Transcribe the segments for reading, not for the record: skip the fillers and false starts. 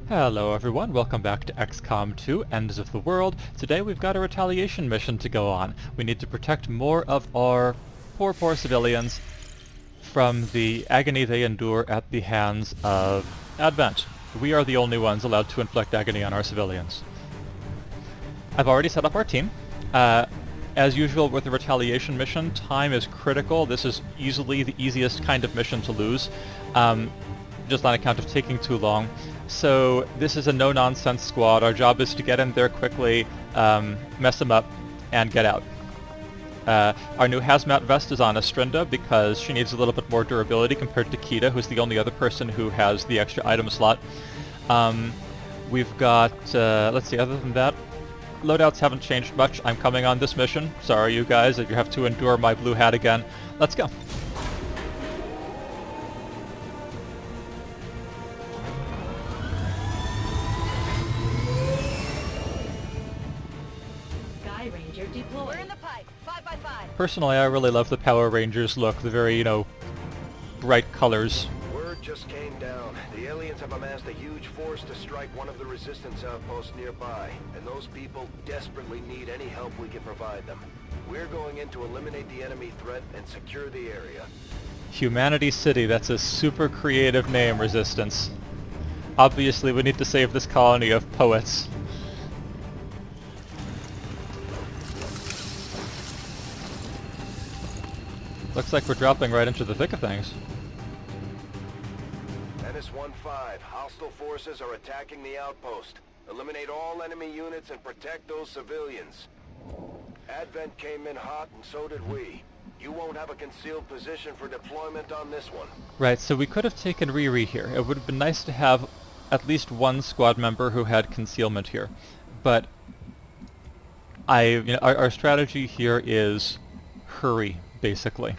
Hello everyone, welcome back to XCOM 2, Ends of the World. Today we've got a retaliation mission to go on. We need to protect more of our poor civilians from the agony they endure at the hands of Advent. We are the only ones allowed to inflict agony on our civilians. I've already set up our team. As usual with the retaliation mission, time is critical. This is easily the easiest kind of mission to lose, just on account of taking too long. So this is a no-nonsense squad. Our job is to get in there quickly, mess them up, and get out. Our new hazmat vest is on Estrinda because she needs a little bit more durability compared to Kita, who's the only other person who has the extra item slot. We've got, let's see, other than that, loadouts haven't changed much. I'm coming on this mission. Sorry you guys if you have to endure my blue hat again. Let's go. We're in the pipe. 5x5. Personally, I really love the Power Rangers look, the very, bright colors. Word just came down. The aliens have amassed a huge force to strike one of the resistance outposts nearby, and those people desperately need any help we can provide them. We're going in to eliminate the enemy threat and secure the area. Humanity City, that's a super creative name, Resistance. Obviously, we need to save this colony of poets. Looks like we're dropping right into the thick of things. Menace 1-5. Hostile forces are attacking the outpost. Eliminate all enemy units and protect those civilians. Advent came in hot and so did we. You won't have a concealed position for deployment on this one. Right, so we could have taken Riri here. It would have been nice to have at least one squad member who had concealment here. But our strategy here is hurry, basically.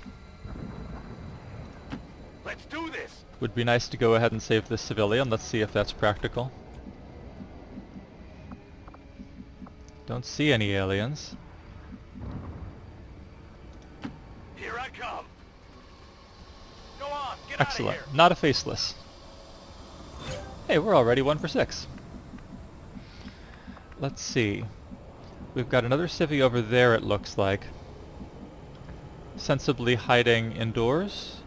Let's do this! Would be nice to go ahead and save this civilian. Let's see if that's practical. Don't see any aliens. Here I come! Go on, get Excellent. out of here! Not a faceless. Hey, we're already 1 for 6. Let's see. We've got another civvy over there, it looks like. Sensibly hiding indoors?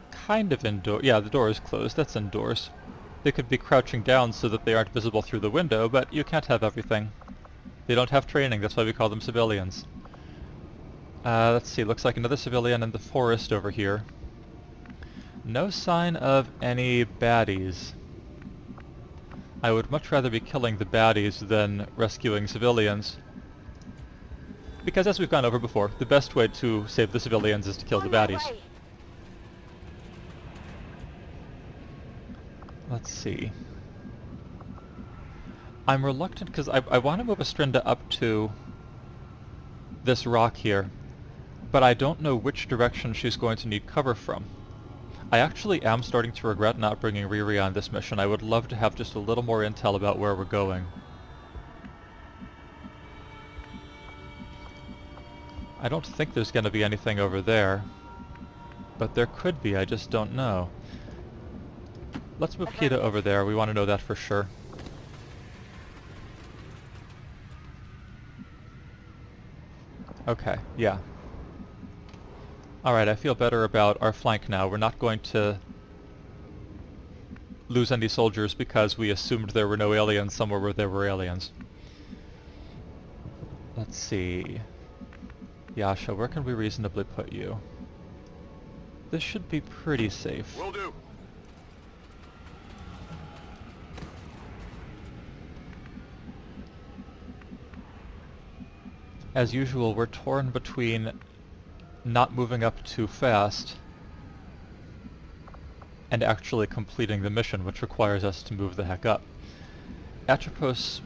Kind of indoors. Yeah, the door is closed. That's indoors. They could be crouching down so that they aren't visible through the window, but you can't have everything. They don't have training, that's why we call them civilians. Let's see, looks like another civilian in the forest over here. No sign of any baddies. I would much rather be killing the baddies than rescuing civilians. Because as we've gone over before, the best way to save the civilians is to kill the baddies. Let's see. I'm reluctant because I want to move Estrinda up to this rock here, but I don't know which direction she's going to need cover from. I actually am starting to regret not bringing Riri on this mission. I would love to have just a little more intel about where we're going. I don't think there's going to be anything over there, but there could be, I just don't know. Let's move Kita over there, we want to know that for sure. Okay, yeah. Alright, I feel better about our flank now. We're not going to lose any soldiers because we assumed there were no aliens somewhere where there were aliens. Let's see. Yasha, where can we reasonably put you? This should be pretty safe. Will do. As usual, we're torn between not moving up too fast and actually completing the mission, which requires us to move the heck up. Atropos,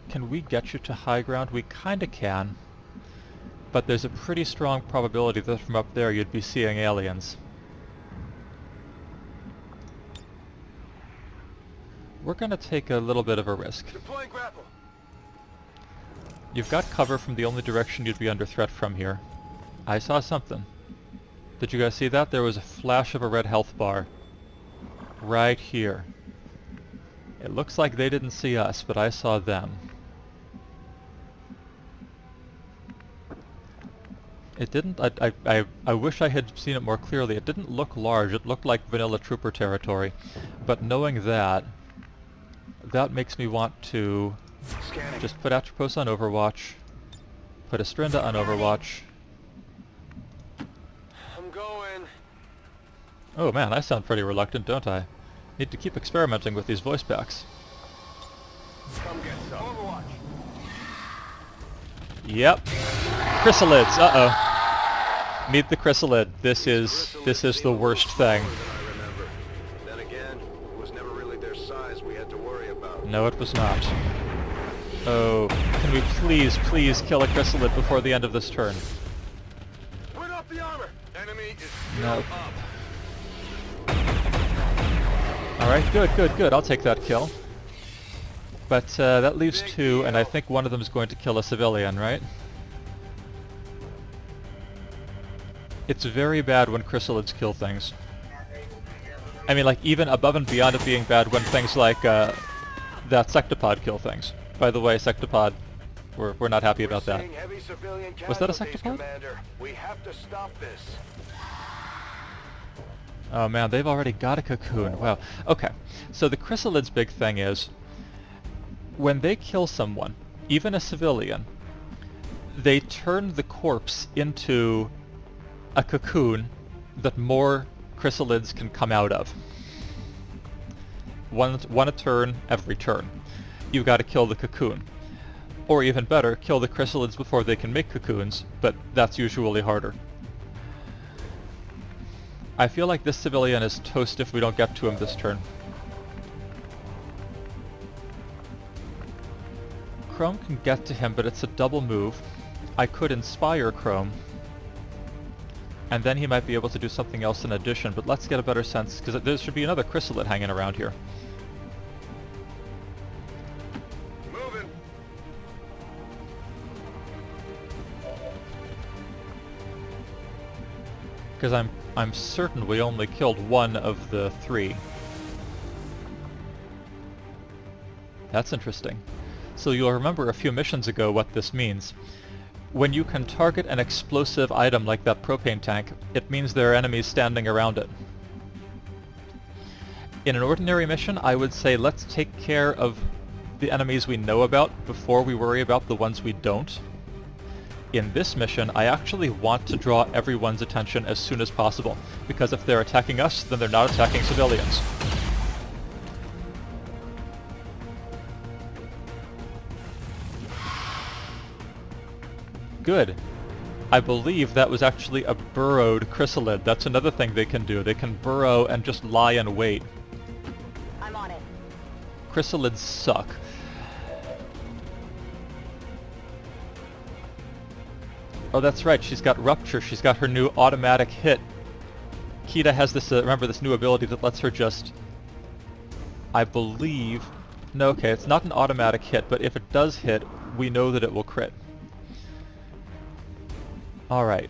can we get you to high ground? We kinda can, but there's a pretty strong probability that from up there you'd be seeing aliens. We're gonna take a little bit of a risk. Deploying grapple. You've got cover from the only direction you'd be under threat from here. I saw something. Did you guys see that? There was a flash of a red health bar. Right here. It looks like they didn't see us, but I saw them. It didn't... I wish I had seen it more clearly. It didn't look large. It looked like vanilla trooper territory. But knowing that, that makes me want to just put Atropos on Overwatch, put Estrinda on Overwatch. I'm going. Oh man, I sound pretty reluctant, don't I? Need to keep experimenting with these voice packs. Come get some. Overwatch. Yep. Chrysalids, uh-oh. Meet the chrysalid. This is the worst thing. Then again, it was never really their size we had to worry about. No, it was not. Oh, can we please kill a chrysalid before the end of this turn? Put up the armor. Enemy is No. up. Alright, good. I'll take that kill. But that leaves two, and I think one of them is going to kill a civilian, right? It's very bad when chrysalids kill things. I mean, like, even above and beyond it being bad when things like that sectopod kill things. By the way, sectopod, we're not happy about that. Was that a sectopod? We have to stop this. Oh man, they've already got a cocoon. Wow. Okay, so the chrysalids' big thing is, when they kill someone, even a civilian, they turn the corpse into a cocoon that more chrysalids can come out of. One a turn, every turn. You've got to kill the cocoon. Or even better, kill the chrysalids before they can make cocoons, but that's usually harder. I feel like this civilian is toast if we don't get to him this turn. Chrome can get to him, but it's a double move. I could inspire Chrome, and then he might be able to do something else in addition, but let's get a better sense, because there should be another chrysalid hanging around here. Moving. Because I'm certain we only killed one of the three. That's interesting. So you'll remember a few missions ago what this means. When you can target an explosive item like that propane tank, it means there are enemies standing around it. In an ordinary mission, I would say let's take care of the enemies we know about before we worry about the ones we don't. In this mission, I actually want to draw everyone's attention as soon as possible, because if they're attacking us, then they're not attacking civilians. Good. I believe that was actually a burrowed chrysalid. That's another thing they can do. They can burrow and just lie in wait. I'm on it. Chrysalids suck. Oh, that's right. She's got Rupture. She's got her new automatic hit. Kita has this, remember, this new ability that lets her just... I believe... No, okay, it's not an automatic hit, but if it does hit, we know that it will crit. Alright.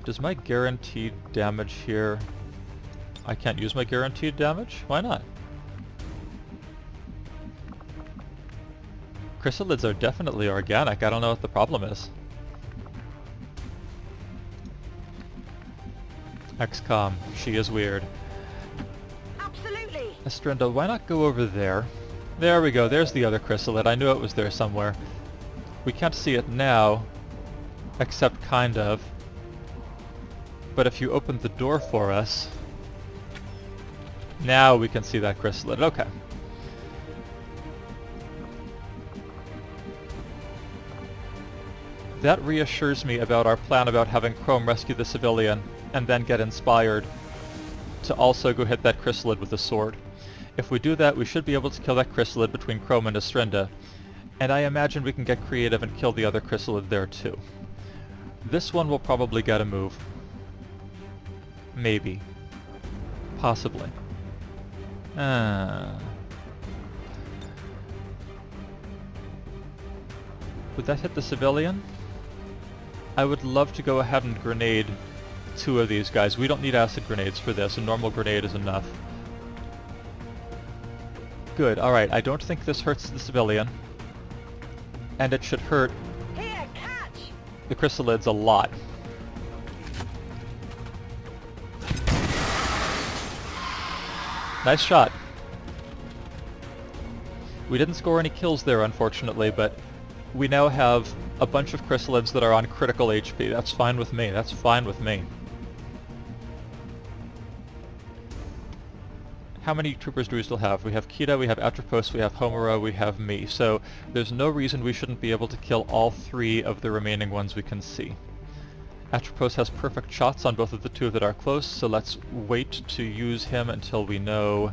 Does my guaranteed damage here... I can't use my guaranteed damage? Why not? Chrysalids are definitely organic. I don't know what the problem is. XCOM. She is weird. Absolutely. Estrinda, why not go over there? There we go. There's the other chrysalid. I knew it was there somewhere. We can't see it now, except kind of. But if you open the door for us, now we can see that chrysalid. Okay. That reassures me about our plan about having Chrome rescue the civilian and then get inspired to also go hit that chrysalid with a sword. If we do that, we should be able to kill that chrysalid between Chrome and Estrinda, and I imagine we can get creative and kill the other chrysalid there too. This one will probably get a move. Maybe. Possibly. Would that hit the civilian? I would love to go ahead and grenade 2 of these guys. We don't need acid grenades for this. A normal grenade is enough. Good, alright. I don't think this hurts the civilian. And it should hurt Here, catch! the chrysalids a lot. Nice shot. We didn't score any kills there, unfortunately, but we now have a bunch of chrysalids that are on critical HP. That's fine with me. That's fine with me. How many troopers do we still have? We have Kita, we have Atropos, we have Homura, we have me. So there's no reason we shouldn't be able to kill all 3 of the remaining ones we can see. Atropos has perfect shots on both of the 2 that are close, so let's wait to use him until we know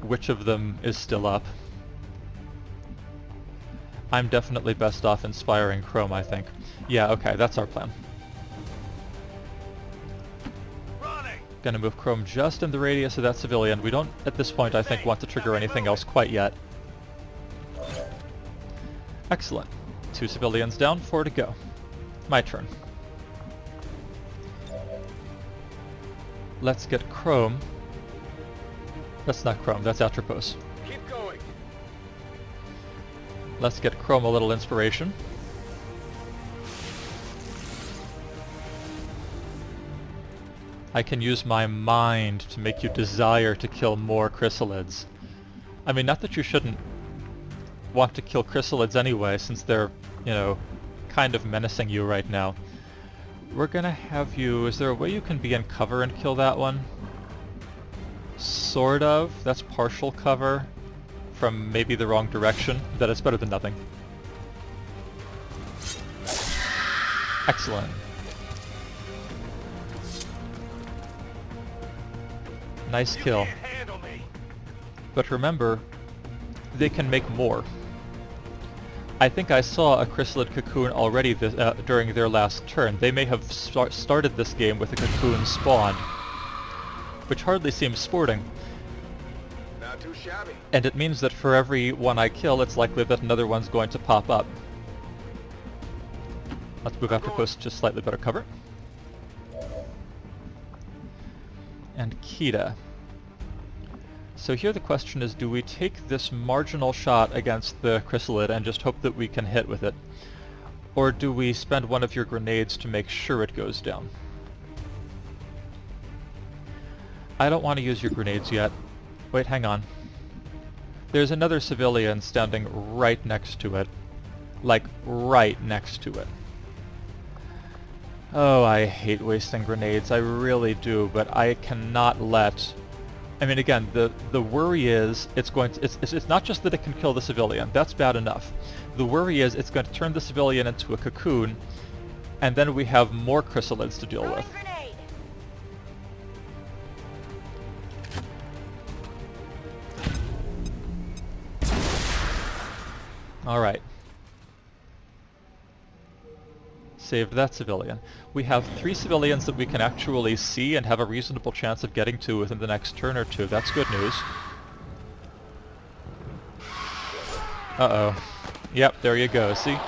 which of them is still up. I'm definitely best off inspiring Chrome, I think. Yeah, okay, that's our plan. Gonna move Chrome just in the radius of that civilian. We don't, at this point, I think, want to trigger anything else quite yet. Excellent. 2 civilians down, 4 to go. My turn. Let's get Chrome. That's not Chrome, that's Atropos. Keep going. Let's get Chrome a little inspiration. I can use my mind to make you desire to kill more chrysalids. I mean, not that you shouldn't want to kill chrysalids anyway, since they're, you know, kind of menacing you right now. We're gonna have you... Is there a way you can be in cover and kill that one? Sort of. That's partial cover from maybe the wrong direction. That is better than nothing. Excellent. Nice kill. But remember, they can make more. I think I saw a chrysalid cocoon already during their last turn. They may have started this game with a cocoon spawned, which hardly seems sporting. Not too shabby. And it means that for every one I kill, it's likely that another one's going to pop up. Let's move Atropos to slightly better cover. And Kita. So here the question is, do we take this marginal shot against the chrysalid and just hope that we can hit with it? Or do we spend one of your grenades to make sure it goes down? I don't want to use your grenades yet. Wait, hang on. There's another civilian standing right next to it. Like, right next to it. Oh, I hate wasting grenades, I really do, but I cannot let... I mean, again, the worry is it's going to... It's not just that it can kill the civilian, that's bad enough. The worry is it's going to turn the civilian into a cocoon, and then we have more chrysalids to deal with. Alright. Saved that civilian. We have 3 civilians that we can actually see and have a reasonable chance of getting to within the next turn or 2. That's good news. Uh-oh. Yep, there you go. See?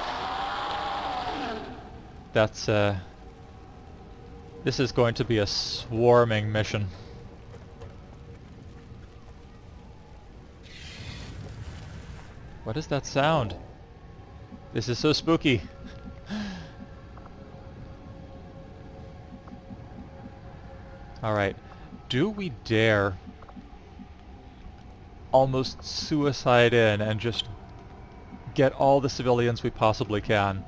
That's, this is going to be a swarming mission. What is that sound? This is so spooky. Alright, do we dare almost suicide in and just get all the civilians we possibly can?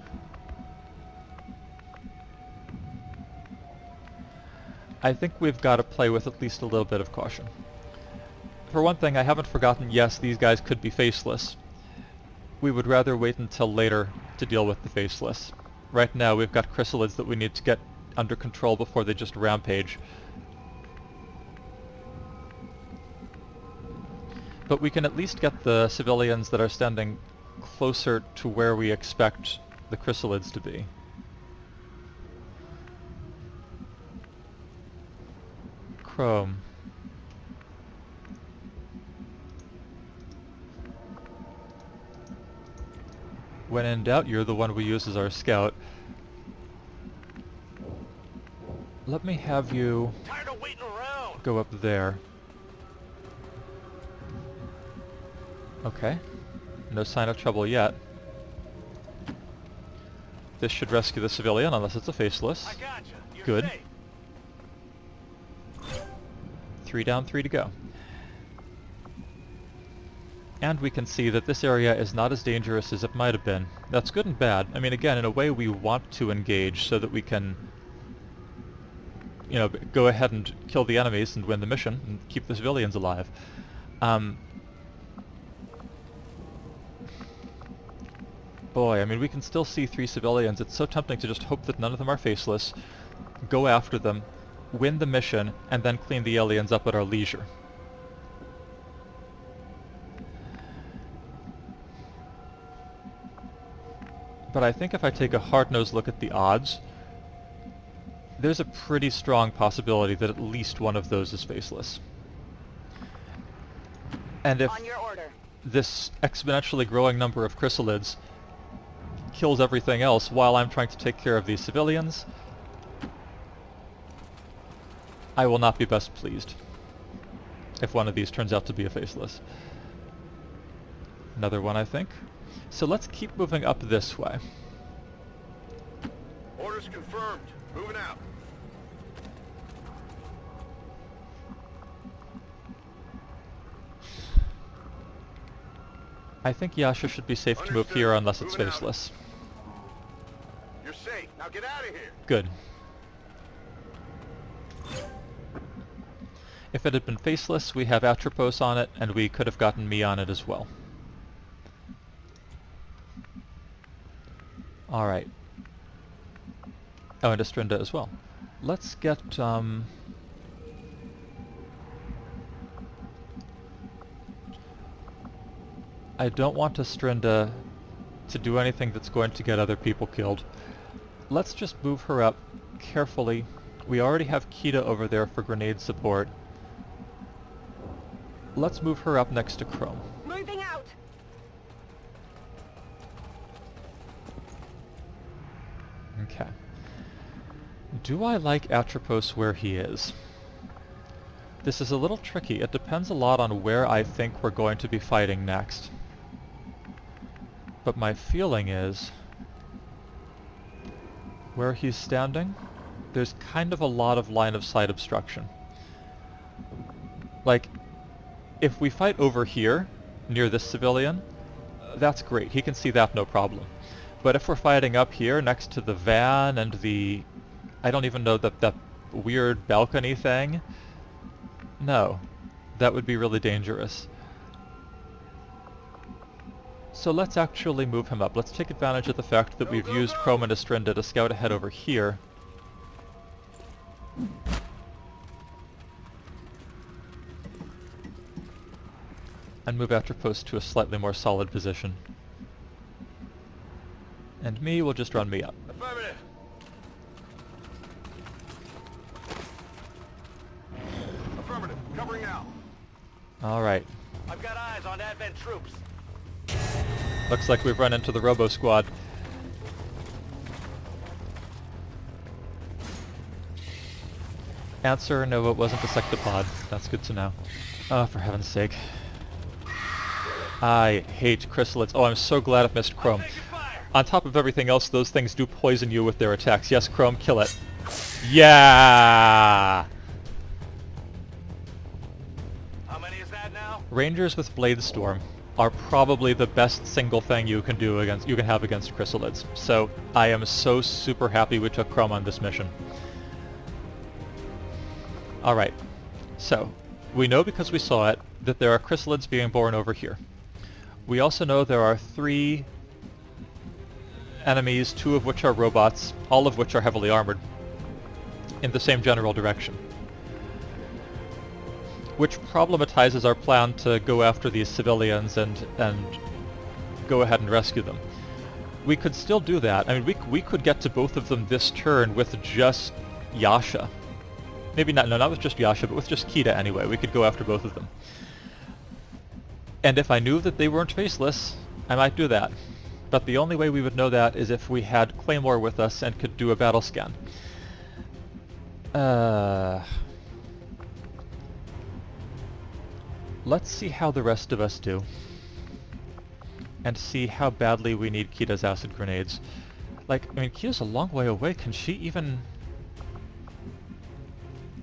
I think we've got to play with at least a little bit of caution. For one thing, I haven't forgotten, yes, these guys could be faceless. We would rather wait until later to deal with the faceless. Right now, we've got chrysalids that we need to get under control before they just rampage. But we can at least get the civilians that are standing closer to where we expect the chrysalids to be. Chrome. When in doubt, you're the one we use as our scout. Let me have you Tired of waiting around. go up there. Okay. No sign of trouble yet. This should rescue the civilian, unless it's a faceless. I gotcha. You're Good. safe. 3 down, 3 to go. And we can see that this area is not as dangerous as it might have been. That's good and bad. I mean, again, in a way we want to engage so that we can, you know, go ahead and kill the enemies and win the mission and keep the civilians alive. Boy, I mean, we can still see 3 civilians. It's so tempting to just hope that none of them are faceless, go after them, win the mission, and then clean the aliens up at our leisure. But I think if I take a hard-nosed look at the odds, there's a pretty strong possibility that at least one of those is faceless. And if On your order. this exponentially growing number of chrysalids kills everything else while I'm trying to take care of these civilians, I will not be best pleased if one of these turns out to be a faceless. Another one, I think. So let's keep moving up this way. Orders confirmed. Moving out. I think Yasha should be safe to move Understood. here unless it's Moving out. faceless. You're safe. Now get out of here. Good. If it had been faceless, we have Atropos on it, and we could have gotten me on it as well. Alright. Oh, and Estrinda as well. Let's get, I don't want Estrinda to do anything that's going to get other people killed. Let's just move her up carefully. We already have Kita over there for grenade support. Let's move her up next to Chrome. Moving out. Okay. Do I like Atropos where he is? This is a little tricky. It depends a lot on where I think we're going to be fighting next. But my feeling is, where he's standing, there's kind of a lot of line of sight obstruction. Like, if we fight over here, near this civilian, that's great. He can see that no problem. But if we're fighting up here next to the van and the, I don't even know, that weird balcony thing, no, that would be really dangerous. So let's actually move him up. Let's take advantage of the fact that we've used Chrome and Estrinda to scout ahead over here. And move Atropos to a slightly more solid position. And me will just run me up. Affirmative. Affirmative. Covering now. Alright. I've got eyes on Advent troops. Looks like we've run into the Robo Squad. Answer, no, it wasn't a sectopod. That's good to know. Oh, for heaven's sake. I hate chrysalids. Oh, I'm so glad I've missed Chrome. On top of everything else, those things do poison you with their attacks. Yes, Chrome, kill it. Yeah! How many is that now? Rangers with Blade Storm are probably the best single thing you can have against chrysalids. So I am so super happy we took Chrome on this mission. Alright, so we know because we saw it that there are chrysalids being born over here. We also know there are 3 enemies, 2 of which are robots, all of which are heavily armored, in the same general direction. Which problematizes our plan to go after these civilians and go ahead and rescue them. We could still do that. I mean, we could get to both of them this turn with just Yasha. Maybe not, no, not with just Yasha, but with just Kita anyway. We could go after both of them. And if I knew that they weren't faceless, I might do that. But the only way we would know that is if we had Claymore with us and could do a battle scan. Let's see how the rest of us do. And see how badly we need Kita's acid grenades. Like, I mean, Kita's a long way away. Can she even...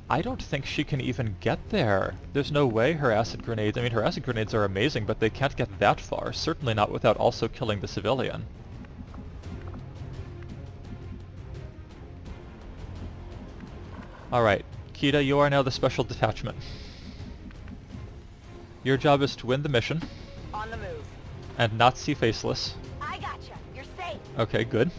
I don't think she can even get there. There's no way her acid grenades... I mean, her acid grenades are amazing, but they can't get that far. Certainly not without also killing the civilian. Alright, Kita, you are now the special detachment. Your job is to win the mission. On the move. And not see Faceless. I gotcha. You're safe. Okay, good.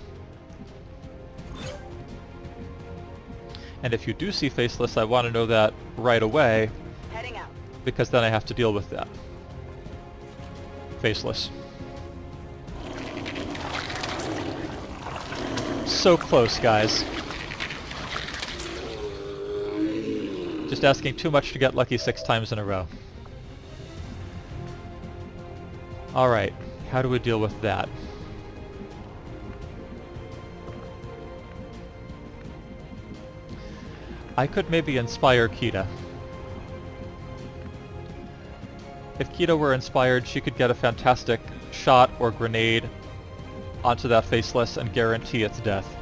And if you do see Faceless, I want to know that right away. Heading out. Because then I have to deal with that. Faceless. So close, guys. Just asking too much to get lucky 6 times in a row. Alright, how do we deal with that? I could maybe inspire Kita. If Kita were inspired, she could get a fantastic shot or grenade onto that Faceless and guarantee its death.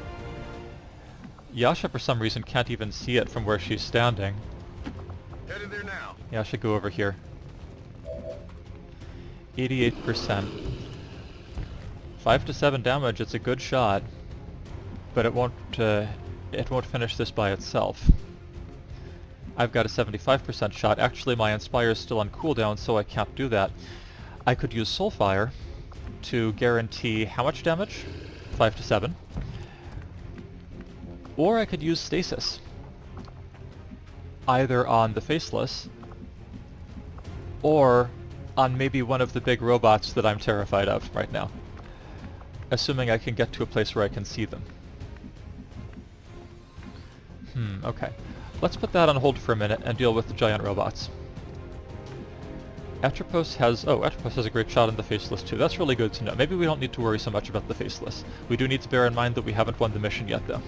Yasha, for some reason, can't even see it from where she's standing. Headed there now. Yasha, go over here. 88%. 5 to 7 damage, it's a good shot, but it won't finish this by itself. I've got a 75% shot. Actually, my Inspire is still on cooldown, so I can't do that. I could use Soulfire to guarantee how much damage? 5 to 7. Or I could use Stasis. Either on the Faceless, or on maybe one of the big robots that I'm terrified of right now. Assuming I can get to a place where I can see them. Okay. Let's put that on hold for a minute and deal with the giant robots. Atropos has a great shot on the Faceless too. That's really good to know. Maybe we don't need to worry so much about the Faceless. We do need to bear in mind that we haven't won the mission yet, though.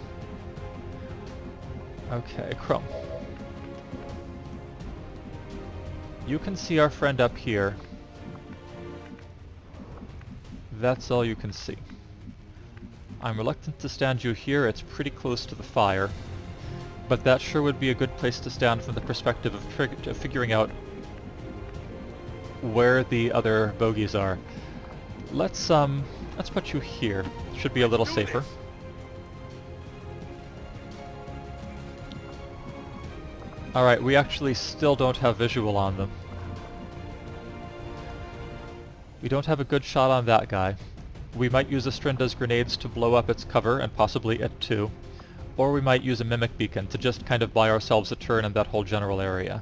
Okay, Chrome. You can see our friend up here. That's all you can see. I'm reluctant to stand you here. It's pretty close to the fire. But that sure would be a good place to stand from the perspective of figuring out where the other bogeys are. Let's put you here. Should be a little safer. Alright, we actually still don't have visual on them. We don't have a good shot on that guy. We might use Astrinda's grenades to blow up its cover, and possibly it too. Or we might use a Mimic Beacon to just kind of buy ourselves a turn in that whole general area.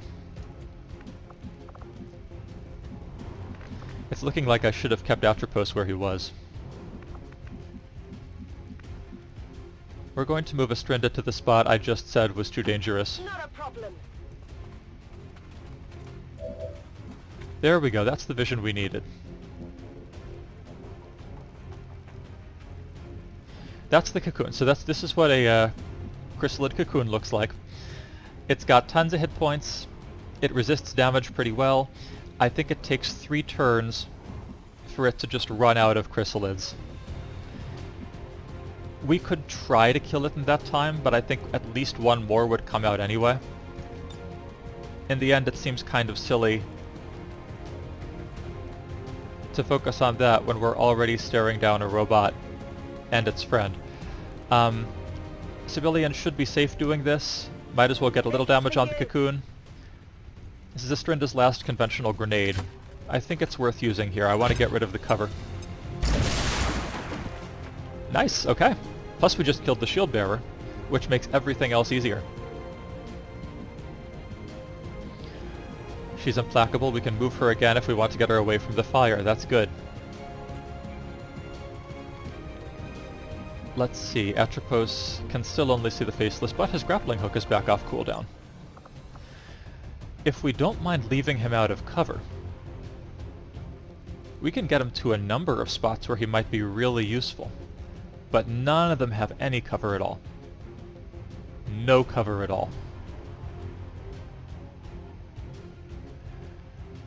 It's looking like I should have kept Atropos where he was. We're going to move Astrinda to the spot I just said was too dangerous. Not a problem. There we go, that's the vision we needed. That's the cocoon. So this is what a chrysalid cocoon looks like. It's got tons of hit points. It resists damage pretty well. I think it takes 3 turns for it to just run out of chrysalids. We could try to kill it in that time, but I think at least one more would come out anyway. In the end, it seems kind of silly to focus on that when we're already staring down a robot and its friend. Civilians should be safe doing this. Might as well get a little damage on the cocoon. This is Astrinda's last conventional grenade. I think it's worth using here. I want to get rid of the cover. Nice, okay. Plus we just killed the shield bearer, which makes everything else easier. She's implacable. We can move her again if we want to get her away from the fire. That's good. Let's see, Atropos can still only see the Faceless, but his grappling hook is back off cooldown. If we don't mind leaving him out of cover, We can get him to a number of spots where he might be really useful. But none of them have any cover at all. No cover at all.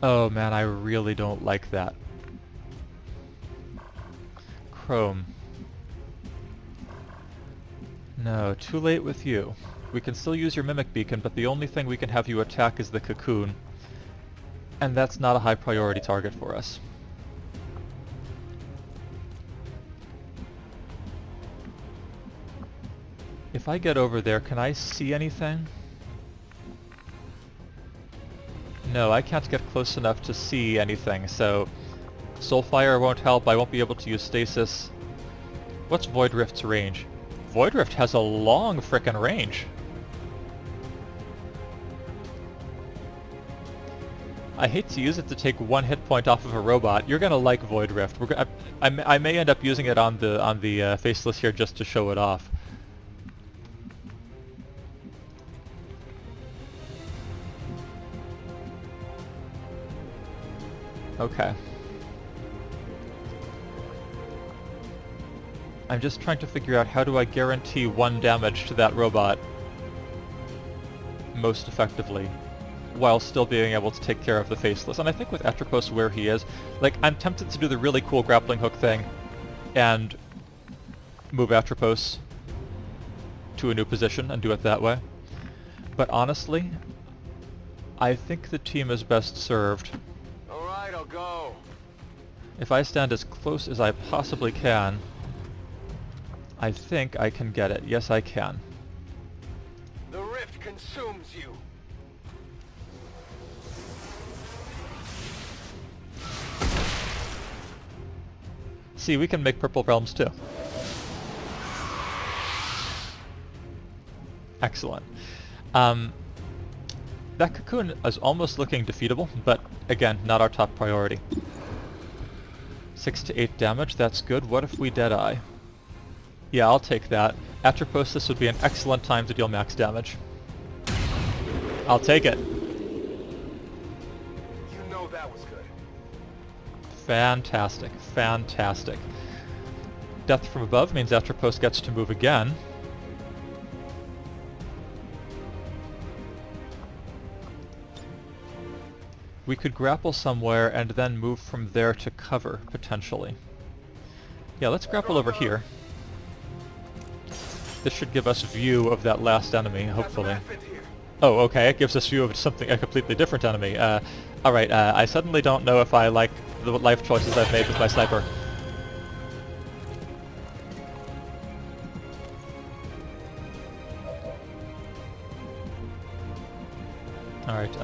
Oh man, I really don't like that. Chrome. No, too late with you. We can still use your Mimic Beacon, but the only thing we can have you attack is the Cocoon. And that's not a high priority target for us. If I get over there, can I see anything? No, I can't get close enough to see anything, so Soulfire won't help, I won't be able to use Stasis. What's Void Rift's range? Void Rift has a long frickin' range. I hate to use it to take one hit point off of a robot. You're gonna like Void Rift. I may end up using it on the Faceless here just to show it off. Okay. I'm just trying to figure out how do I guarantee 1 damage to that robot most effectively, while still being able to take care of the Faceless. And I think with Atropos where he is, like, I'm tempted to do the really cool grappling hook thing and move Atropos to a new position and do it that way. But honestly, I think the team is best served. Alright, I'll go. If I stand as close as I possibly can, I think I can get it. Yes, I can. The rift consumes you. See, we can make purple realms too. Excellent. That Cocoon is almost looking defeatable, but again, not our top priority. 6 to 8 damage, that's good. What if we Deadeye? Yeah, I'll take that. Atropos, this would be an excellent time to deal max damage. I'll take it. You know that was good. Fantastic, fantastic. Death from above means Atropos gets to move again. We could grapple somewhere and then move from there to cover, potentially. Yeah, let's grapple over here. This should give us view of that last enemy, hopefully. Oh, okay, it gives us view of a completely different enemy. Alright, I suddenly don't know if I like the life choices I've made with my sniper. Alright,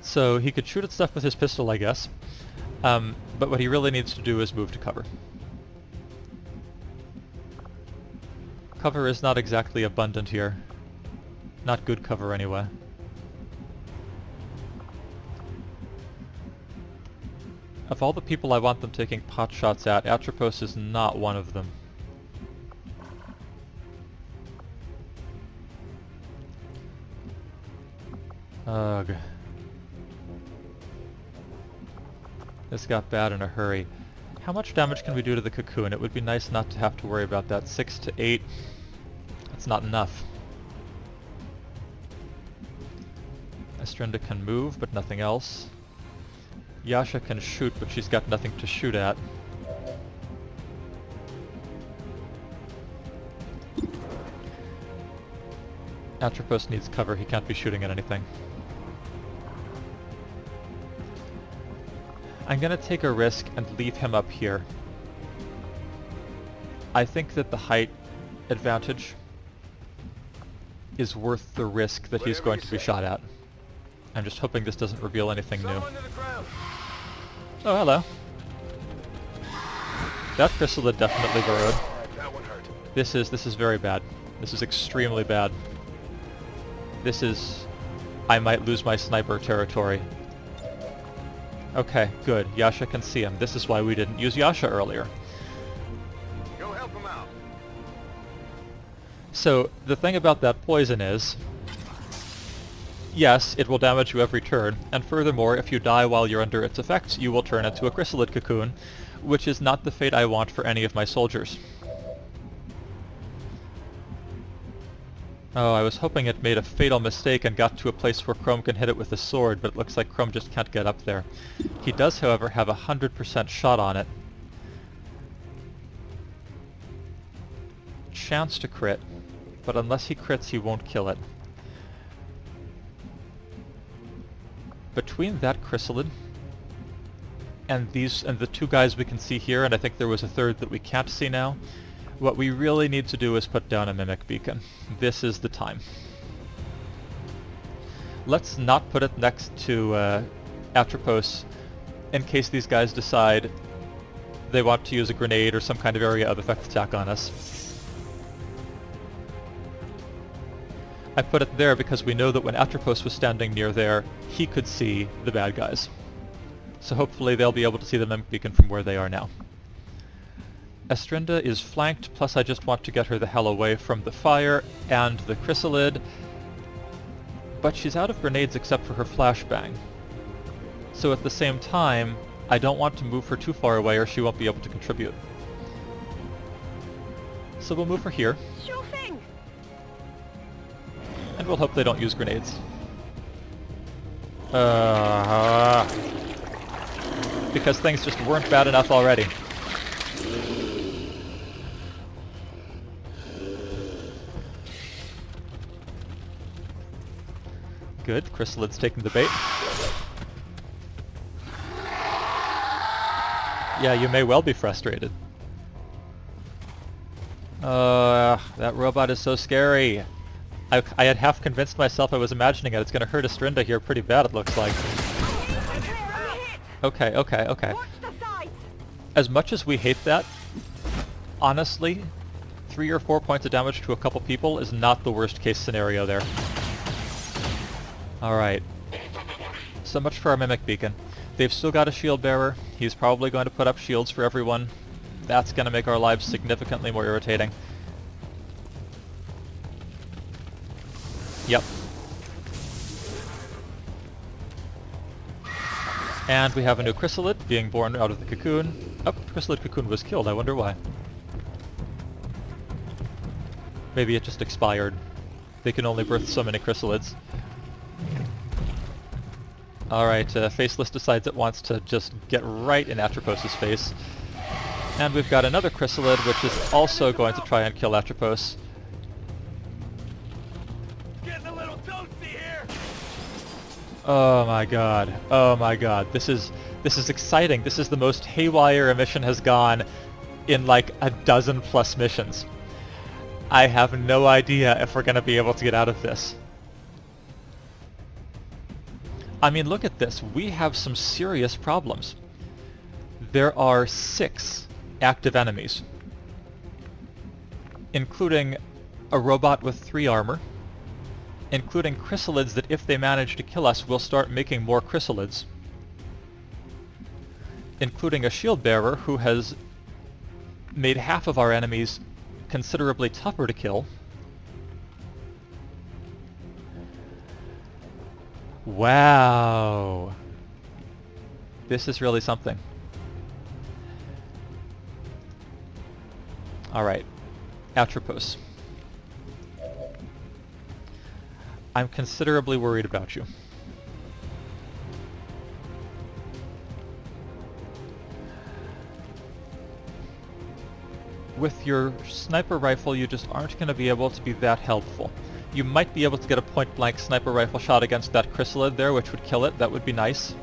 so he could shoot at stuff with his pistol, I guess. But what he really needs to do is move to cover. Cover is not exactly abundant here. Not good cover, anyway. Of all the people I want them taking pot shots at, Atropos is not one of them. Ugh. This got bad in a hurry. How much damage can we do to the Cocoon? It would be nice not to have to worry about that. 6 to 8. That's not enough. Estrinda can move, but nothing else. Yasha can shoot, but she's got nothing to shoot at. Atropos needs cover. He can't be shooting at anything. I'm gonna take a risk and leave him up here. I think that the height advantage is worth the risk that he's going to be shot at. I'm just hoping this doesn't reveal anything new. Oh, hello. That crystal had definitely burrowed. This is very bad. This is extremely bad. This is... I might lose my sniper territory. Okay, good. Yasha can see him. This is why we didn't use Yasha earlier. Go help him out. So, the thing about that poison is... yes, it will damage you every turn, and furthermore, if you die while you're under its effects, you will turn into a chrysalid cocoon, which is not the fate I want for any of my soldiers. Oh, I was hoping it made a fatal mistake and got to a place where Chrome can hit it with a sword, but it looks like Chrome just can't get up there. He does, however, have 100% shot on it. Chance to crit, but unless he crits, he won't kill it. Between that chrysalid and the two guys we can see here, and I think there was a third that we can't see now, what we really need to do is put down a mimic beacon. This is the time. Let's not put it next to Atropos in case these guys decide they want to use a grenade or some kind of area of effect attack on us. I put it there because we know that when Atropos was standing near there, he could see the bad guys. So hopefully they'll be able to see the mimic beacon from where they are now. Estrinda is flanked, plus I just want to get her the hell away from the fire and the chrysalid, but she's out of grenades except for her flashbang. So at the same time, I don't want to move her too far away or she won't be able to contribute. So we'll move her here. Sure thing. And we'll hope they don't use grenades. Because things just weren't bad enough already. Good, chrysalid's taking the bait. Yeah, you may well be frustrated. That robot is so scary. I had half convinced myself I was imagining it. It's gonna hurt Estrinda here pretty bad, it looks like. Okay, okay, okay. As much as we hate that, honestly, 3 or 4 points of damage to a couple people is not the worst case scenario there. Alright. So much for our Mimic Beacon. They've still got a shield bearer. He's probably going to put up shields for everyone. That's going to make our lives significantly more irritating. Yep. And we have a new chrysalid being born out of the cocoon. Oh, the chrysalid cocoon was killed. I wonder why. Maybe it just expired. They can only birth so many chrysalids. Alright, Faceless decides it wants to just get right in Atropos' face. And we've got another chrysalid, which is also going to try and kill Atropos. Getting a little toasty here. Oh my god. Oh my god. This is exciting. This is the most haywire a mission has gone in like a dozen plus missions. I have no idea if we're going to be able to get out of this. I mean, look at this. We have some serious problems. There are 6 active enemies, including a robot with 3 armor, including chrysalids that if they manage to kill us will start making more chrysalids, including a shield bearer who has made half of our enemies considerably tougher to kill. Wow. This is really something. Alright. Atropos. I'm considerably worried about you. With your sniper rifle, you just aren't going to be able to be that helpful. You might be able to get a point-blank sniper rifle shot against that chrysalid there, which would kill it. That would be nice.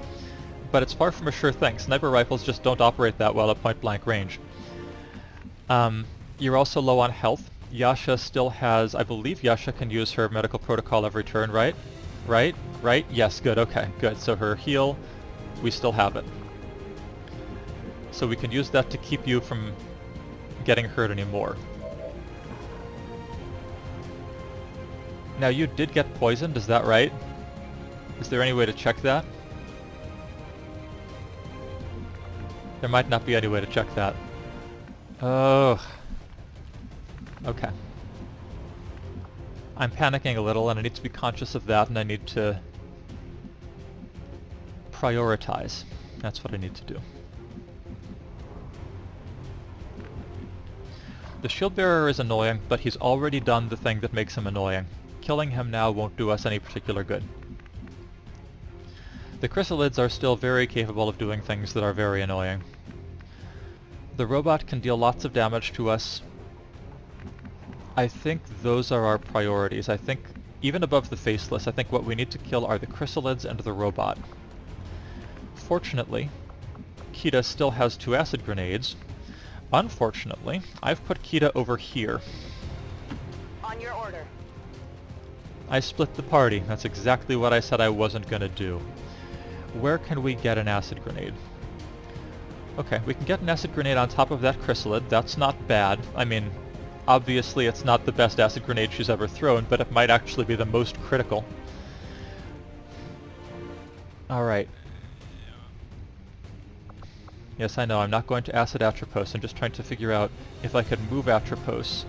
But it's far from a sure thing. Sniper rifles just don't operate that well at point-blank range. You're also low on health. Yasha still has... I believe Yasha can use her medical protocol every turn, right? Right? Right? Yes, good, okay, good. So her heal, we still have it. So we can use that to keep you from getting hurt anymore. Now you did get poisoned, is that right? Is there any way to check that? There might not be any way to check that. Oh. Okay. I'm panicking a little, and I need to be conscious of that, and I need to prioritize. That's what I need to do. The shield bearer is annoying, but he's already done the thing that makes him annoying. Killing him now won't do us any particular good. The chrysalids are still very capable of doing things that are very annoying. The robot can deal lots of damage to us. I think those are our priorities. I think, even above the faceless, I think what we need to kill are the chrysalids and the robot. Fortunately, Kita still has 2 acid grenades. Unfortunately, I've put Kita over here. On your order. I split the party. That's exactly what I said I wasn't gonna do. Where can we get an acid grenade? Okay, we can get an acid grenade on top of that chrysalid. That's not bad. I mean, obviously it's not the best acid grenade she's ever thrown, but it might actually be the most critical. Alright. Yes, I know, I'm not going to acid Atropos. I'm just trying to figure out if I could move Atropos.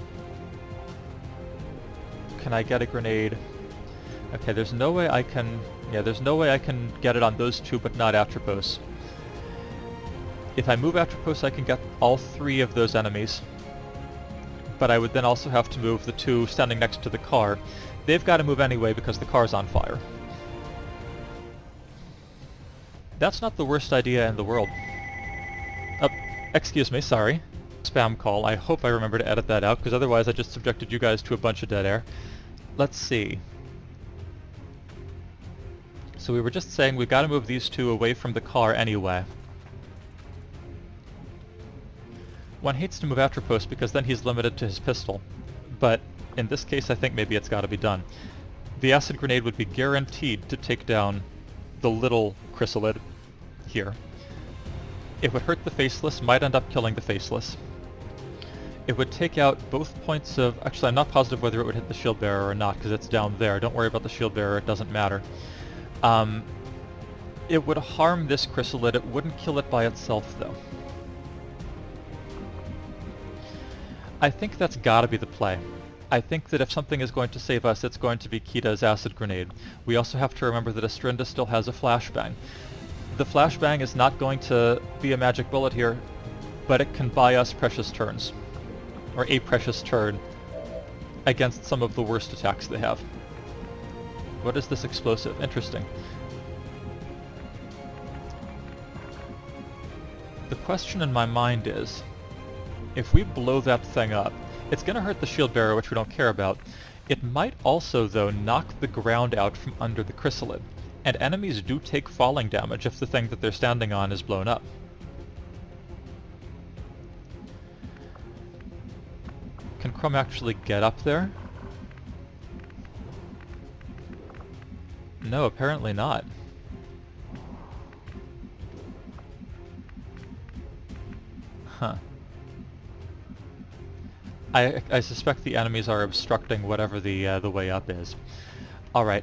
Can I get a grenade? Okay, there's no way I can... Yeah, there's no way I can get it on those 2, but not Atropos. If I move Atropos, I can get all 3 of those enemies. But I would then also have to move the 2 standing next to the car. They've got to move anyway because the car's on fire. That's not the worst idea in the world. Excuse me, sorry. Spam call. I hope I remember to edit that out, because otherwise I just subjected you guys to a bunch of dead air. Let's see. So we were just saying we've got to move these 2 away from the car anyway. One hates to move Atropos because then he's limited to his pistol. But in this case I think maybe it's got to be done. The acid grenade would be guaranteed to take down the little chrysalid here. It would hurt the faceless, might end up killing the faceless. It would take out both points of... Actually, I'm not positive whether it would hit the shield bearer or not, because it's down there. Don't worry about the shield bearer, it doesn't matter. It would harm this chrysalid. It wouldn't kill it by itself, though. I think that's gotta be the play. I think that if something is going to save us, it's going to be Kita's acid grenade. We also have to remember that Astrinda still has a flashbang. The flashbang is not going to be a magic bullet here, but it can buy us precious turns. Or a precious turn against some of the worst attacks they have. What is this explosive? Interesting. The question in my mind is, if we blow that thing up, it's going to hurt the shield bearer, which we don't care about. It might also, though, knock the ground out from under the chrysalid. And enemies do take falling damage if the thing that they're standing on is blown up. Can Chrome actually get up there? No, apparently not. Huh. I suspect the enemies are obstructing whatever the way up is. Alright.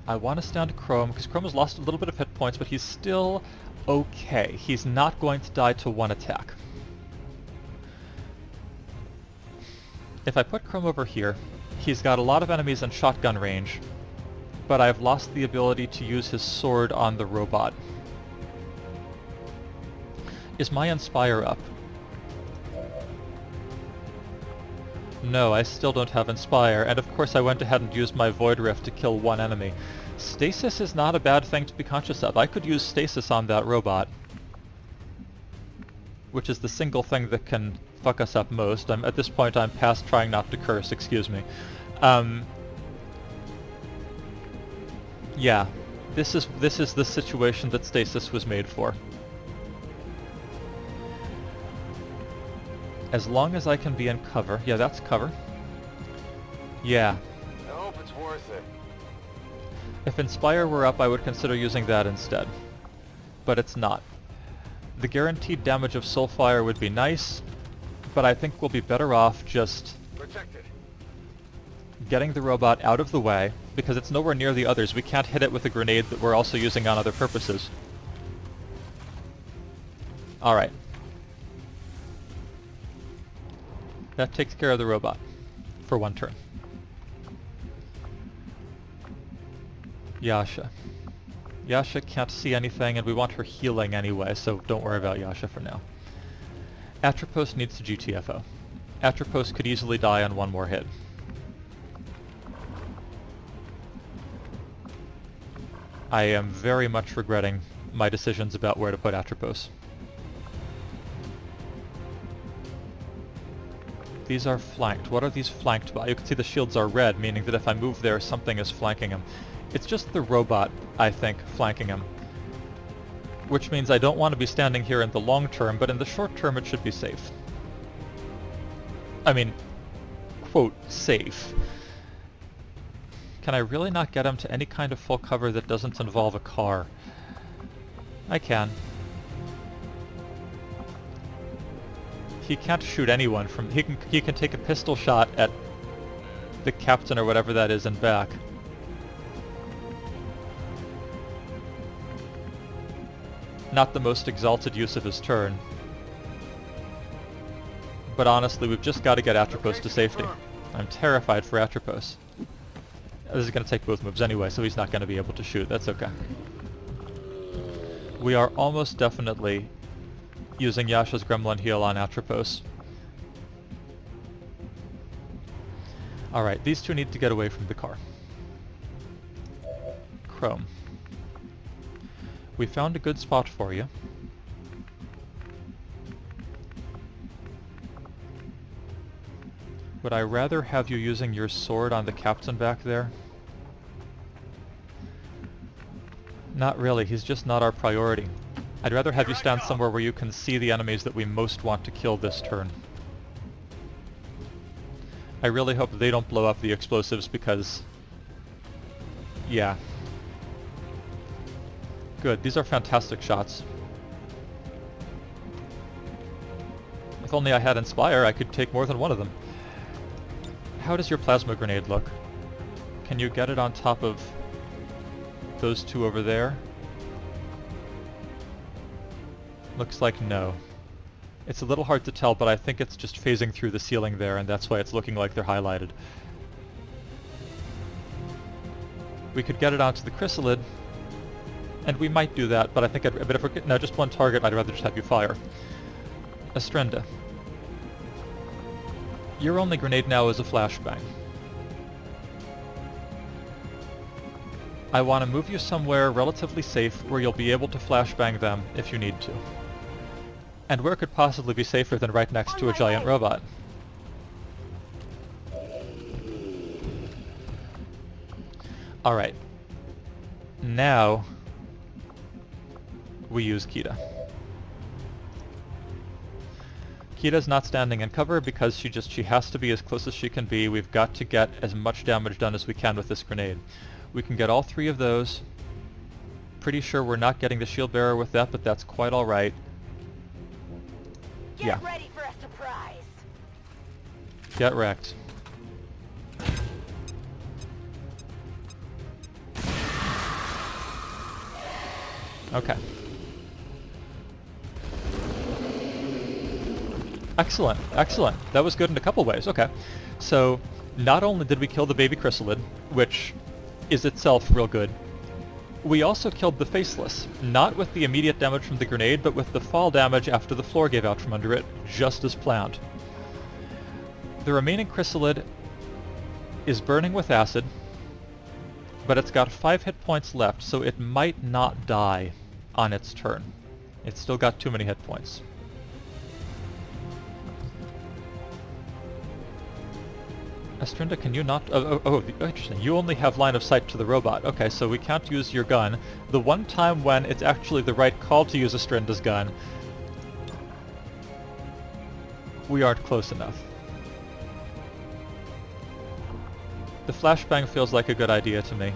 I want to stand Chrome, because Chrome has lost a little bit of hit points, but he's still okay. He's not going to die to 1 attack. If I put Chrome over here, he's got a lot of enemies in shotgun range, but I've lost the ability to use his sword on the robot. Is my Inspire up? No, I still don't have Inspire, and of course I went ahead and used my Void Rift to kill 1 enemy. Stasis is not a bad thing to be conscious of. I could use Stasis on that robot, which is the single thing that can fuck us up most. At this point I'm past trying not to curse, excuse me. Yeah, this is the situation that Stasis was made for. As long as I can be in cover. Yeah, that's cover. Yeah. I hope it's worth it. If Inspire were up, I would consider using that instead. But it's not. The guaranteed damage of Soulfire would be nice, but I think we'll be better off just Protected. getting the robot out of the way, because it's nowhere near the others. We can't hit it with a grenade that we're also using on other purposes. Alright. That takes care of the robot. for 1 turn. Yasha. Yasha can't see anything, and we want her healing anyway, so don't worry about Yasha for now. Atropos needs to GTFO. Atropos could easily die on 1 more hit. I am very much regretting my decisions about where to put Atropos. These are flanked. What are these flanked by? You can see the shields are red, meaning that if I move there, something is flanking him. It's just the robot, I think, flanking him. Which means I don't want to be standing here in the long term, but in the short term it should be safe. I mean, quote, safe. Can I really not get him to any kind of full cover that doesn't involve a car? I can. He can't shoot anyone from... He can take a pistol shot at the captain or whatever that is and back. Not the most exalted use of his turn. But honestly, we've just got to get Atropos to safety. I'm terrified for Atropos. This is going to take both moves anyway, so he's not going to be able to shoot. That's okay. We are almost definitely using Yasha's Gremlin heal on Atropos. Alright, these two need to get away from the car. Chrome. We found a good spot for you. Would I rather have you using your sword on the captain back there? Not really, he's just not our priority. I'd rather have you stand somewhere where you can see the enemies that we most want to kill this turn. I really hope they don't blow up the explosives because... yeah. Good, these are fantastic shots. If only I had Inspire, I could take more than one of them. How does your plasma grenade look? Can you get it on top of those two over there? Looks like no. It's a little hard to tell, but I think it's just phasing through the ceiling there, and that's why it's looking like they're highlighted. We could get it onto the chrysalid, and we might do that, but I think but if we're now just one target, I'd rather just have you fire. Astrenda. Your only grenade now is a flashbang. I want to move you somewhere relatively safe where you'll be able to flashbang them if you need to. And where could possibly be safer than right next to a giant robot? Alright. Now we use Kita. Kita's not standing in cover because she has to be as close as she can be. We've got to get as much damage done as we can with this grenade. We can get all 3 of those. Pretty sure we're not getting the shield bearer with that, but that's quite alright. Get ready for a surprise. Get wrecked. Okay. Excellent, excellent. That was good in a couple ways. Okay. So, not only did we kill the baby chrysalid, which is itself real good, we also killed the Faceless, not with the immediate damage from the grenade, but with the fall damage after the floor gave out from under it, just as planned. The remaining chrysalid is burning with acid, but it's got 5 hit points left, so it might not die on its turn. It's still got too many hit points. Astrenda, can you not... Oh, interesting. You only have line of sight to the robot. Okay, so we can't use your gun. The one time when it's actually the right call to use Astrenda's gun, we aren't close enough. The flashbang feels like a good idea to me.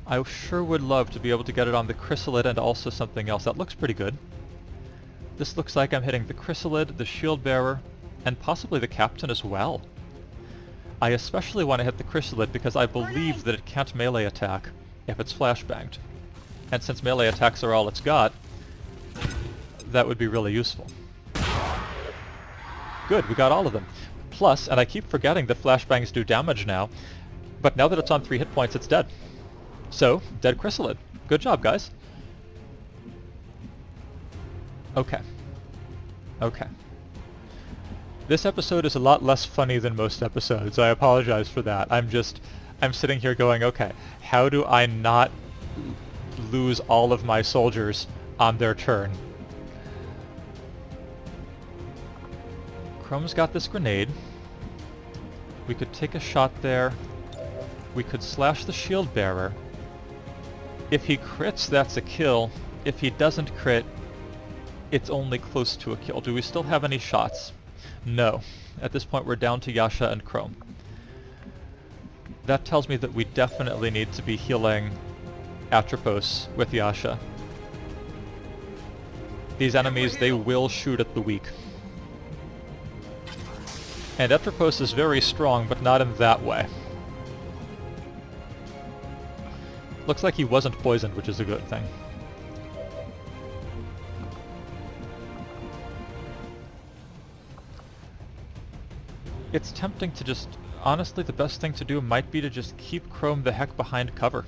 I sure would love to be able to get it on the chrysalid and also something else. That looks pretty good. This looks like I'm hitting the chrysalid, the shield bearer, and possibly the captain as well. I especially want to hit the chrysalid because I believe that it can't melee attack if it's flashbanged. And since melee attacks are all it's got, that would be really useful. Good, we got all of them. Plus, and I keep forgetting that flashbangs do damage now, but now that it's on 3 hit points, it's dead. So, dead chrysalid. Good job, guys. Okay. Okay. This episode is a lot less funny than most episodes. I apologize for that. I'm sitting here going, okay, how do I not lose all of my soldiers on their turn? Chrome's got this grenade. We could take a shot there. We could slash the shield bearer. If he crits, that's a kill. If he doesn't crit, it's only close to a kill. Do we still have any shots? No. At this point we're down to Yasha and Chrome. That tells me that we definitely need to be healing Atropos with Yasha. These enemies, they will shoot at the weak. And Atropos is very strong, but not in that way. Looks like he wasn't poisoned, which is a good thing. It's tempting to just... Honestly, the best thing to do might be to just keep Chrome the heck behind cover.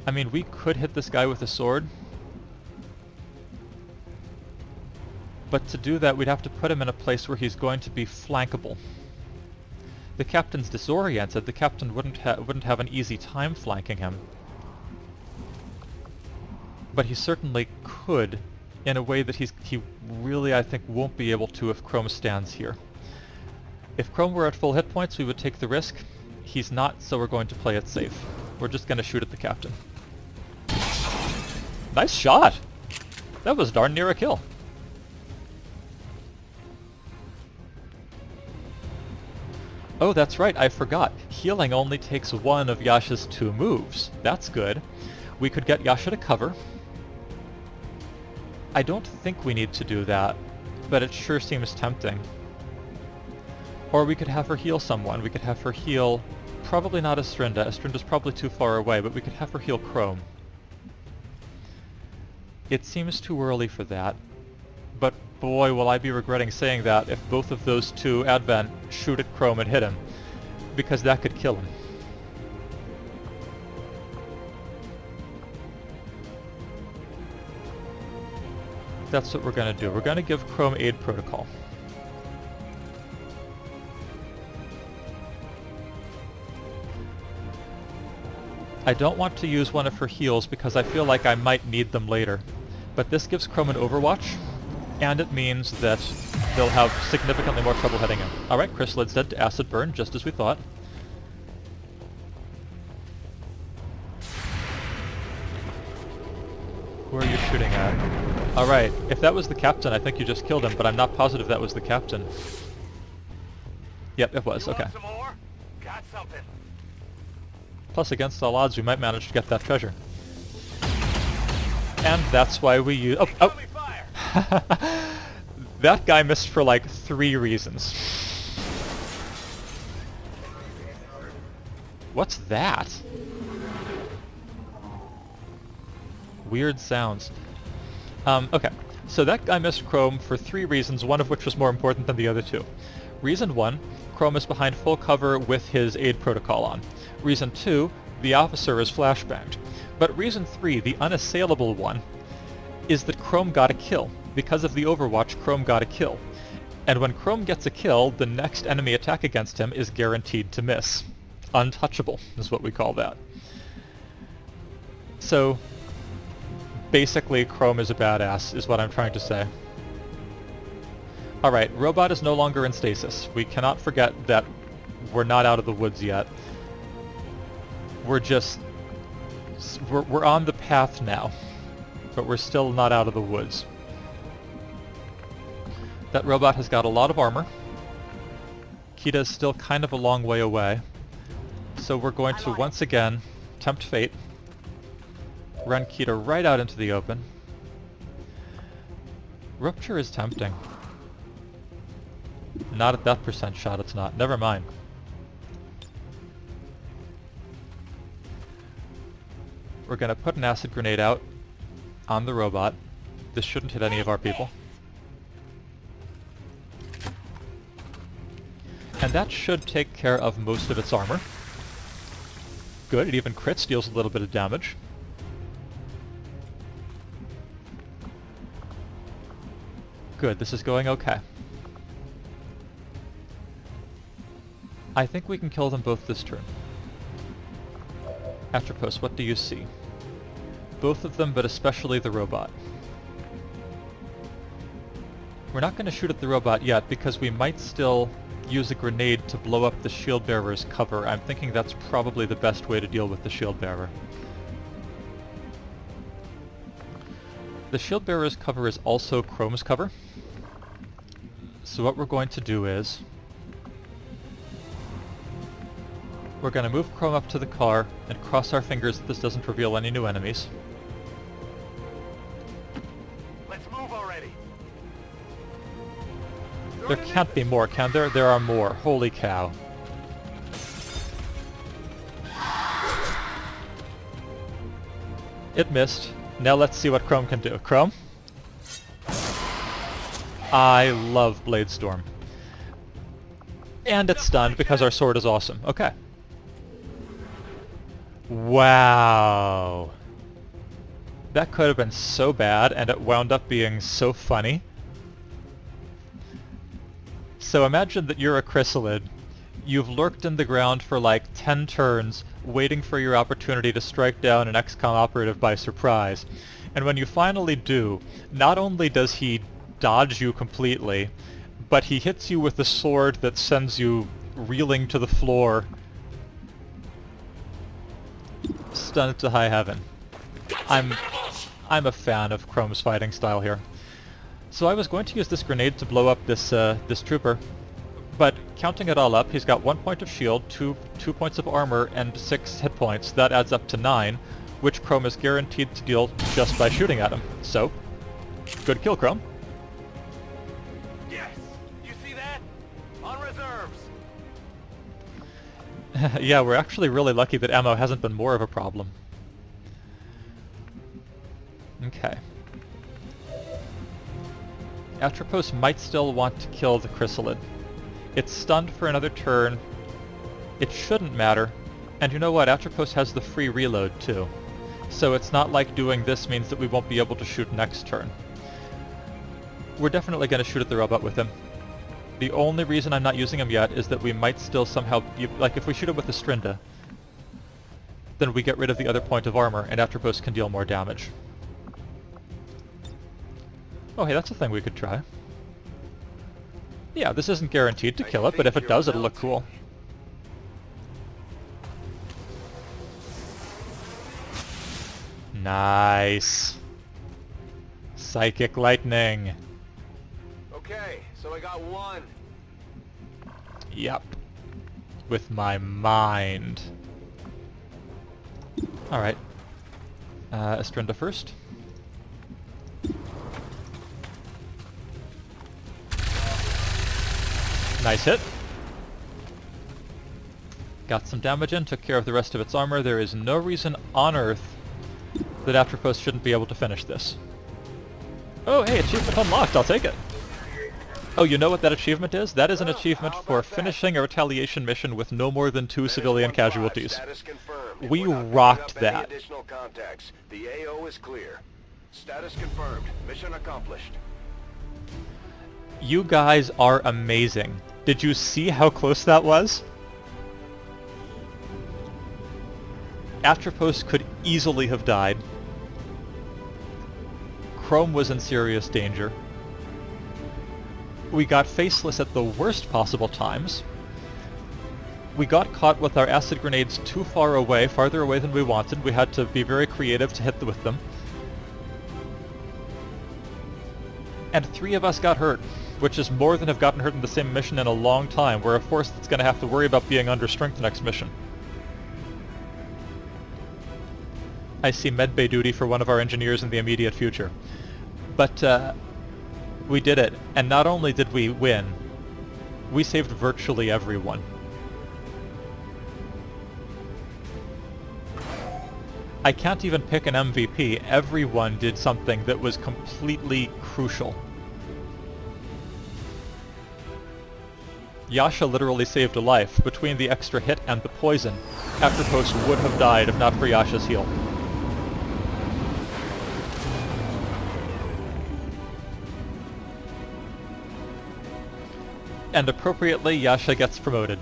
I mean, we could hit this guy with a sword. But to do that, we'd have to put him in a place where he's going to be flankable. The captain's disoriented. The captain wouldn't have an easy time flanking him. But he certainly could, in a way that he really, I think, won't be able to if Chrome stands here. If Chrome were at full hit points, we would take the risk. He's not, so we're going to play it safe. We're just going to shoot at the captain. Nice shot! That was darn near a kill. Oh, that's right, I forgot. Healing only takes 1 of Yasha's 2 moves. That's good. We could get Yasha to cover. I don't think we need to do that, but it sure seems tempting. Or we could have her heal someone. We could have her heal... Probably not Estrinda. Estrinda's probably too far away, but we could have her heal Chrome. It seems too early for that. But boy, will I be regretting saying that if both of those 2 Advent shoot at Chrome and hit him. Because that could kill him. That's what we're going to do. We're going to give Chrome Aid Protocol. I don't want to use one of her heals because I feel like I might need them later. But this gives Chrome an overwatch, and it means that they'll have significantly more trouble hitting him. Alright, Chrysalid's dead to acid burn, just as we thought. Who are you shooting at? Alright, if that was the captain, I think you just killed him, but I'm not positive that was the captain. Yep, it was, okay. Want some more? Got something. Plus, against all odds, we might manage to get that treasure. And that's why we use... Oh! That guy missed for like 3 reasons. What's that? Weird sounds. Okay, so that guy missed Chrome for 3 reasons, one of which was more important than the other 2. Reason 1, Chrome is behind full cover with his aid protocol on. Reason 2, the officer is flashbanged. But reason 3, the unassailable one, is that Chrome got a kill. Because of the overwatch, Chrome got a kill. And when Chrome gets a kill, the next enemy attack against him is guaranteed to miss. Untouchable is what we call that. So, basically Chrome is a badass, is what I'm trying to say. Alright, Robot is no longer in stasis. We cannot forget that we're not out of the woods yet. We're on the path now, but we're still not out of the woods. That robot has got a lot of armor. Kita is still kind of a long way away, so we're going to once again tempt fate, run Kita right out into the open. Rupture is tempting. Not at that percent shot, it's not. Never mind. We're gonna put an acid grenade out on the robot. This shouldn't hit any of our people. And that should take care of most of its armor. Good, it even crits, deals a little bit of damage. Good, this is going okay. I think we can kill them both this turn. Atropos, what do you see? Both of them, but especially the robot. We're not going to shoot at the robot yet, because we might still use a grenade to blow up the shield bearer's cover. I'm thinking that's probably the best way to deal with the shield bearer. The shield bearer's cover is also Chrome's cover. So what we're going to do is we're going to move Chrome up to the car and cross our fingers that this doesn't reveal any new enemies. Let's move already. There can't be more, can there? There are more. Holy cow. It missed. Now let's see what Chrome can do. Chrome? I love Blade Storm. And it's stunned because our sword is awesome. Okay. Wow. That could have been so bad, and it wound up being so funny. So imagine that you're a chrysalid. You've lurked in the ground for like 10 turns, waiting for your opportunity to strike down an XCOM operative by surprise. And when you finally do, not only does he dodge you completely, but he hits you with a sword that sends you reeling to the floor, stunned to high heaven. I'm a fan of Chrome's fighting style here. So I was going to use this grenade to blow up this trooper, but counting it all up, he's got 1 point of shield, 2 points of armor, and 6 hit points. That adds up to 9, which Chrome is guaranteed to deal just by shooting at him. So, good kill, Chrome. Yes! You see that? On reserves! Yeah, we're actually really lucky that ammo hasn't been more of a problem. Okay. Atropos might still want to kill the chrysalid. It's stunned for another turn. It shouldn't matter. And you know what? Atropos has the free reload too. So it's not like doing this means that we won't be able to shoot next turn. We're definitely going to shoot at the robot with him. The only reason I'm not using him yet is that we might still somehow... like, if we shoot it with the Strinda, then we get rid of the other point of armor, and Atropos can deal more damage. Oh, hey, that's a thing we could try. Yeah, this isn't guaranteed to kill it, but if it does, it'll look cool. Nice. Psychic lightning. Okay, so I got 1. Yep. With my mind. Alright. Estrinda first. Nice hit. Got some damage in, took care of the rest of its armor. There is no reason on Earth that Atropos shouldn't be able to finish this. Oh, hey, achievement unlocked, I'll take it. Oh, you know what that achievement is? That is an achievement for finishing a retaliation mission with no more than 2 civilian casualties. We rocked that. Additional contacts. The AO is clear. Status confirmed. Mission accomplished. You guys are amazing. Did you see how close that was? Atropos could easily have died. Chrome was in serious danger. We got faceless at the worst possible times. We got caught with our acid grenades too far away, farther away than we wanted. We had to be very creative to hit with them. And 3 of us got hurt, which is more than have gotten hurt in the same mission in a long time. We're a force that's going to have to worry about being under strength next mission. I see medbay duty for one of our engineers in the immediate future. But, we did it, and not only did we win, we saved virtually everyone. I can't even pick an MVP. Everyone did something that was completely crucial. Yasha literally saved a life. Between the extra hit and the poison, Afterpost would have died if not for Yasha's heal. And appropriately, Yasha gets promoted.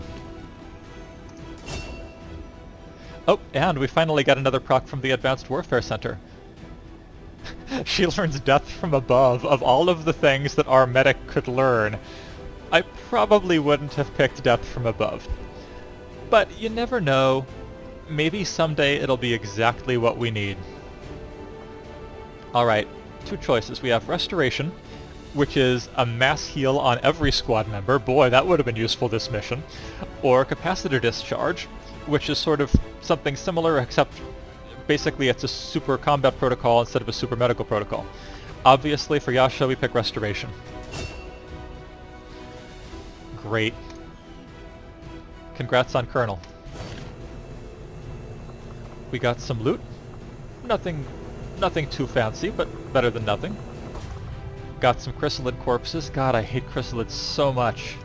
Oh, and we finally got another proc from the Advanced Warfare Center. She learns Death from Above. Of all of the things that our medic could learn, I probably wouldn't have picked Death from Above. But you never know. Maybe someday it'll be exactly what we need. Alright, two choices. We have Restoration, which is a mass heal on every squad member. Boy, that would have been useful this mission. Or Capacitor Discharge, which is sort of something similar, except basically it's a super combat protocol instead of a super medical protocol. Obviously, for Yasha, we pick Restoration. Great. Congrats on Colonel. We got some loot. Nothing too fancy, but better than nothing. Got some chrysalid corpses. God, I hate chrysalids so much.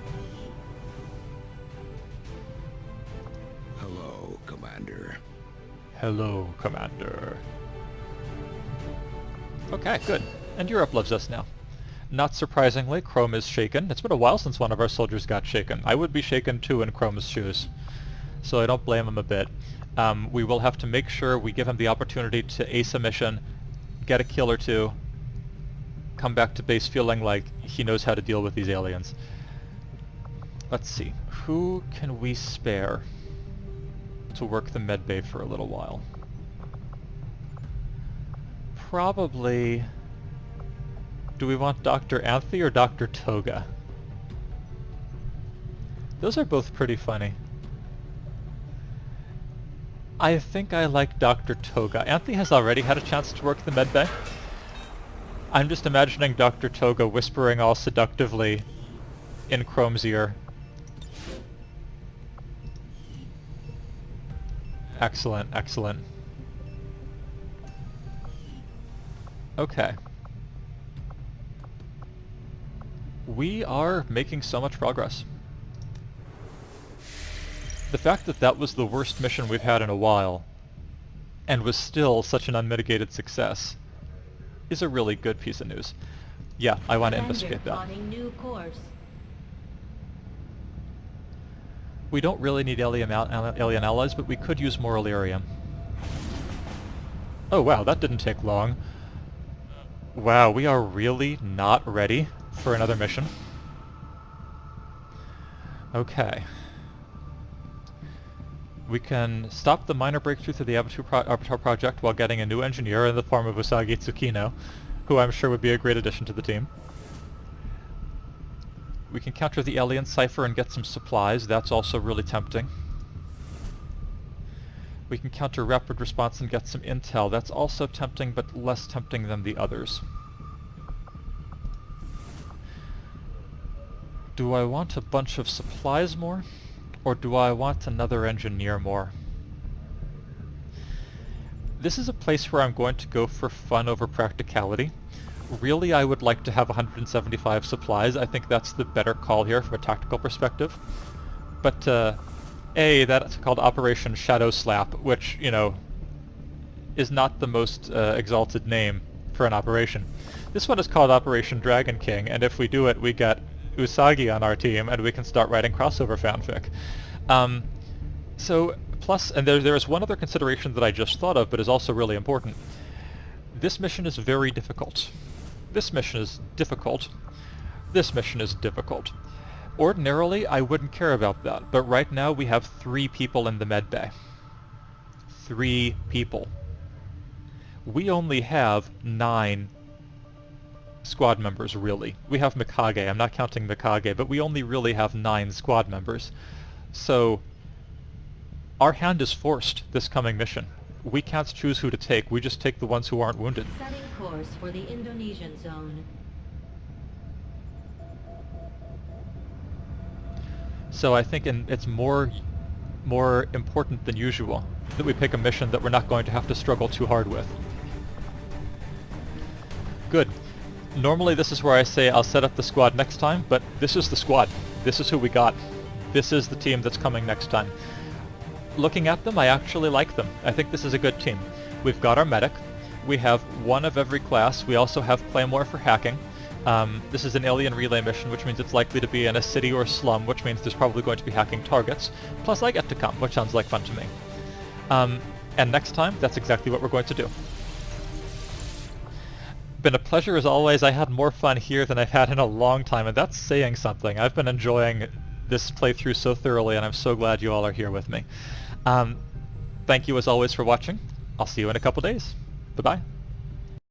Hello, Commander. Hello, Commander. Okay, good. And Europe loves us now. Not surprisingly, Chrome is shaken. It's been a while since one of our soldiers got shaken. I would be shaken too in Chrome's shoes, so I don't blame him a bit. We will have to make sure we give him the opportunity to ace a mission, get a kill or two, come back to base feeling like he knows how to deal with these aliens. Let's see. Who can we spare to work the medbay for a little while? Probably... Do we want Dr. Anthe or Dr. Toga? Those are both pretty funny. I think I like Dr. Toga. Anthe has already had a chance to work the medbay. I'm just imagining Dr. Toga whispering all seductively in Chrome's ear. Excellent, excellent. Okay. We are making so much progress. The fact that that was the worst mission we've had in a while, and was still such an unmitigated success, is a really good piece of news. Yeah, I want to investigate that. New course. We don't really need alien allies, but we could use more Illyrium. Oh wow, that didn't take long. Wow, we are really not ready for another mission. Okay. We can stop the minor breakthrough through the Avatar project while getting a new engineer in the form of Usagi Tsukino, who I'm sure would be a great addition to the team. We can counter the alien cipher and get some supplies. That's also really tempting. We can counter rapid response and get some intel. That's also tempting, but less tempting than the others. Do I want a bunch of supplies more? Or do I want another engineer more? This is a place where I'm going to go for fun over practicality. Really, I would like to have 175 supplies. I think that's the better call here from a tactical perspective. But, A, that's called Operation Shadow Slap, which, you know, is not the most exalted name for an operation. This one is called Operation Dragon King, and if we do it, we get Usagi on our team, and we can start writing crossover fanfic. Plus, and there is one other consideration that I just thought of, but is also really important. This mission is very difficult. This mission is difficult. This mission is difficult. Ordinarily, I wouldn't care about that, but right now we have 3 people in the medbay. 3 people. We only have 9 squad members, really. We have Mikage, I'm not counting Mikage, but we only really have 9 squad members. So, our hand is forced this coming mission. We can't choose who to take, we just take the ones who aren't wounded. Setting course for the Indonesian zone. So I think it's more important than usual that we pick a mission that we're not going to have to struggle too hard with. Good. Normally this is where I say I'll set up the squad next time, but this is the squad. This is who we got. this is the team that's coming next time. Looking at them, I actually like them. I think this is a good team. We've got our medic. We have one of every class. We also have Claymore for hacking. This is an alien relay mission, which means it's likely to be in a city or slum, which means there's probably going to be hacking targets. Plus I get to come, which sounds like fun to me. And next time, that's exactly what we're going to do. Been a pleasure as always. I had more fun here than I've had in a long time, and that's saying something. I've been enjoying this playthrough so thoroughly, and I'm so glad you all are here with me. Thank you as always for watching. I'll see you in a couple days. Bye-bye.